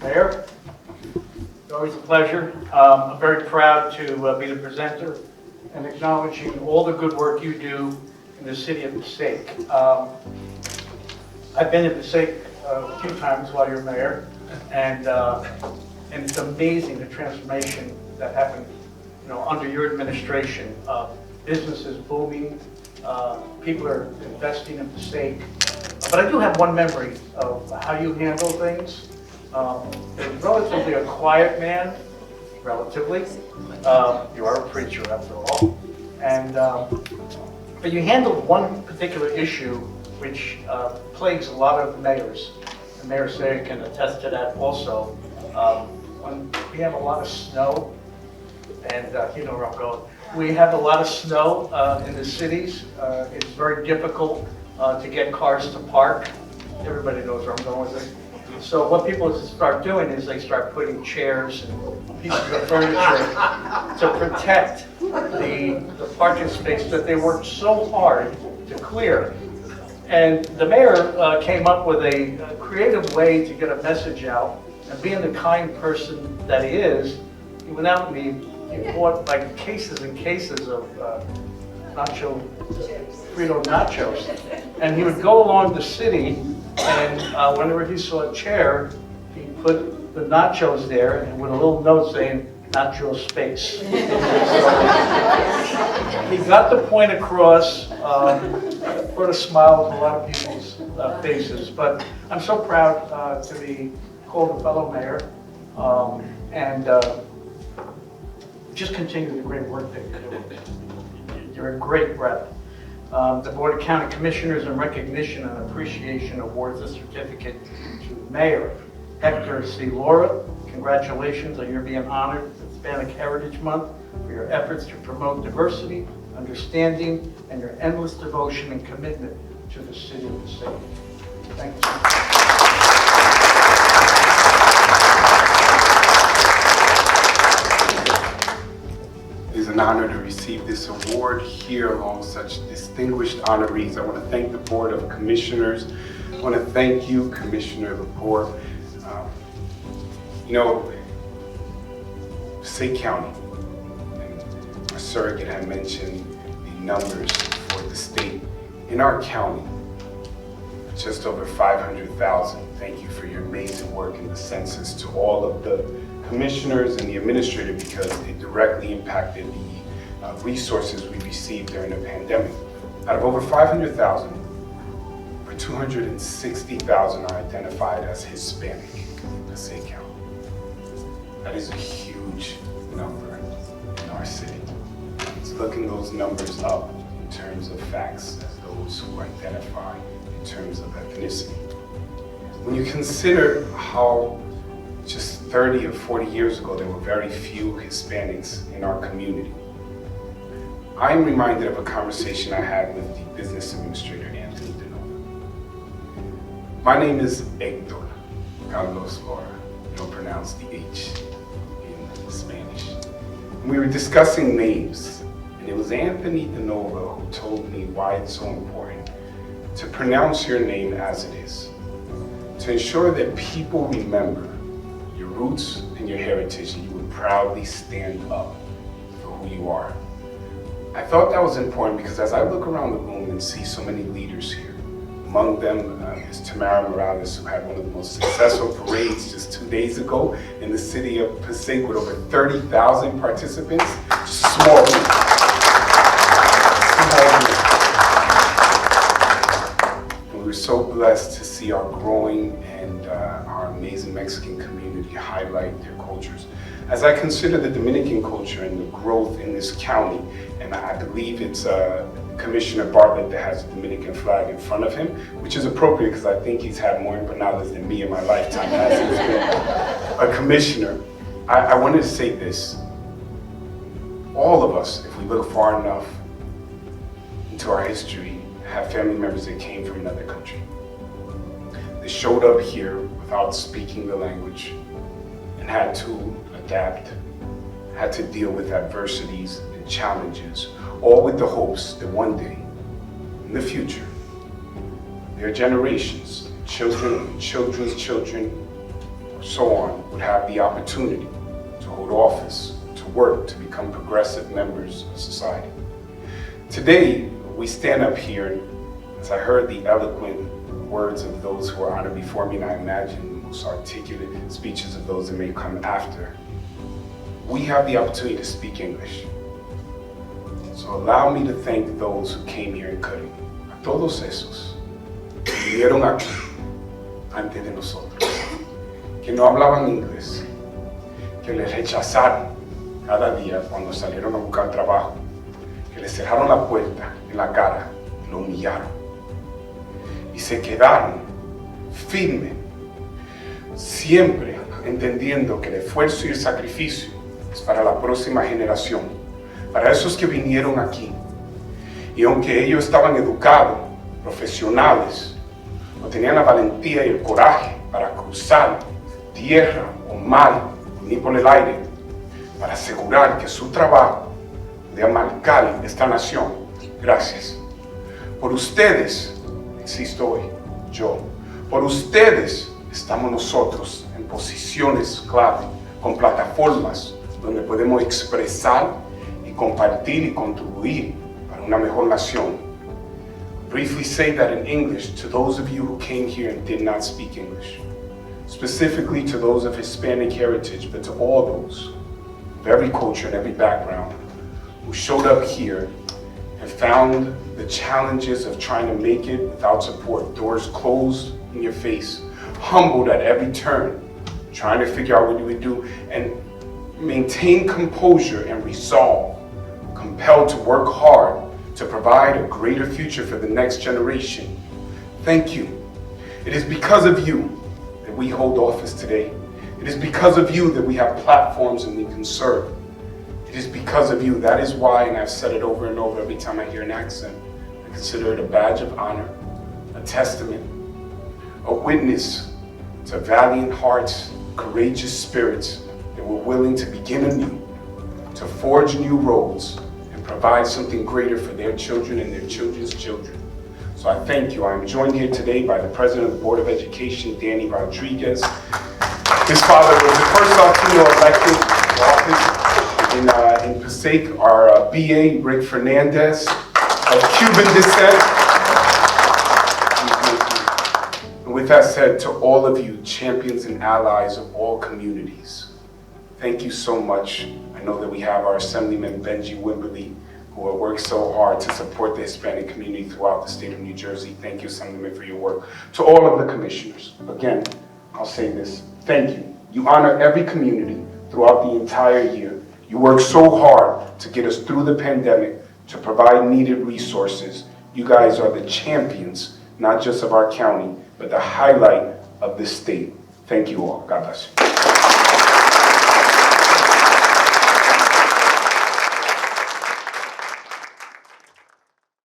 Mayor, it's always a pleasure. I'm very proud to be the presenter and acknowledging all the good work you do in the city of Passaic. I've been in Passaic a few times while you're mayor, and it's amazing the transformation that happened, under your administration. Business is booming, people are investing in Passaic. But I do have one memory of how you handle things. You're relatively a quiet man, relatively. You are a preacher after all. And, but you handled one particular issue which plagues a lot of mayors. And Mayor Sayre can attest to that also. When we have a lot of snow, and you know where I'm going. We have a lot of snow in the cities. It's very difficult to get cars to park. Everybody knows where I'm going with it. So what people start doing is they start putting chairs and pieces of furniture to protect the parking space that they worked so hard to clear. And the mayor came up with a creative way to get a message out. And being the kind person that he is, he went out and he bought like cases and cases of Frito nachos. And he would go along the city, and whenever he saw a chair, he put the nachos there and with a little note saying, "Nacho space." So he got the point across, put a smile on a lot of people's faces. But I'm so proud to be called a fellow mayor, and just continue the great work that you do. You're a great rep. The Board of County Commissioners in recognition and appreciation awards a certificate to Mayor Hector C. Lora. Congratulations on your being honored with Hispanic Heritage Month for your efforts to promote diversity, understanding, and your endless devotion and commitment to the city of Passaic. Thank you. It is an honor to receive this award here along such distinguished honorees. I want to thank the Board of Commissioners. I want to thank you, Commissioner Lepore. Passaic County, and our surrogate had mentioned the numbers for the state. In our county, just over 500,000. Thank you for your amazing work in the census, to all of the commissioners and the administrator, because it directly impacted the resources we received during the pandemic. Out of over 500,000, over 260,000 are identified as Hispanic in Passaic County. That is a huge number in our city. Let's look in those numbers up in terms of facts as those who identify in terms of ethnicity. When you consider how just 30 or 40 years ago, there were very few Hispanics in our community, I'm reminded of a conversation I had with the business administrator, Anthony DeNova. My name is Hector Carlos Lora. You don't pronounce the H in Spanish. And we were discussing names, and it was Anthony DeNova who told me why it's so important to pronounce your name as it is, to ensure that people remember your roots and your heritage, and you would proudly stand up for who you are. I thought that was important because as I look around the room and see so many leaders here, among them is Tamara Morales, who had one of the most successful parades just 2 days ago in the city of Passaic with over 30,000 participants. Just a small group. And we were so blessed to see our growing and our amazing Mexican community highlight their cultures. As I consider the Dominican culture and the growth in this county, and I believe it's Commissioner Bartlett that has the Dominican flag in front of him, which is appropriate because I think he's had more empanadas than me in my lifetime as he's been a commissioner. I wanted to say this. All of us, if we look far enough into our history, have family members that came from another country. They showed up here without speaking the language and had to adapt, had to deal with adversities and challenges, all with the hopes that one day, in the future, their generations, children and children's children, so on, would have the opportunity to hold office, to work, to become progressive members of society. Today, we stand up here, as I heard the eloquent words of those who are honored before me, and I imagine the most articulate speeches of those that may come after. We have the opportunity to speak English. So allow me to thank those who came here and couldn't. A todos esos que vinieron aquí antes de nosotros, que no hablaban inglés, que les rechazaron cada día cuando salieron a buscar trabajo, que les cerraron la puerta en la cara, lo humillaron y se quedaron firmes, siempre entendiendo que el esfuerzo y el sacrificio es para la próxima generación, para esos que vinieron aquí. Y aunque ellos estaban educados, profesionales, no tenían la valentía y el coraje para cruzar tierra o mar, ni por el aire, para asegurar que su trabajo de marcar esta nación. Gracias. Por ustedes existo hoy, yo. Por ustedes estamos nosotros en posiciones clave, con plataformas donde podemos expresar y compartir y contribuir para una mejor nación. Briefly say that in English to those of you who came here and did not speak English, specifically to those of Hispanic heritage, but to all those of every culture and every background who showed up here and found the challenges of trying to make it without support, doors closed in your face, humbled at every turn, trying to figure out what you would do, and maintain composure and resolve, compelled to work hard to provide a greater future for the next generation. Thank you. It is because of you that we hold office today. It is because of you that we have platforms and we can serve. It is because of you. That is why, and I've said it over and over every time I hear an accent, I consider it a badge of honor, a testament, a witness to valiant hearts, courageous spirits that were willing to begin anew, to forge new roads and provide something greater for their children and their children's children. So I thank you. I am joined here today by the President of the Board of Education, Danny Rodriguez. His father was the first Latino elected to office in Passaic, our BA, Rick Fernandez, of Cuban descent. And with that said, to all of you, champions and allies of all communities, thank you so much. I know that we have our Assemblyman Benji Wimberly, who have worked so hard to support the Hispanic community throughout the state of New Jersey. Thank you, Assemblyman, for your work. To all of the commissioners, again, I'll say this, thank you. You honor every community throughout the entire year. You work so hard to get us through the pandemic, to provide needed resources. You guys are the champions, not just of our county, but the highlight of this state. Thank you all. God bless you.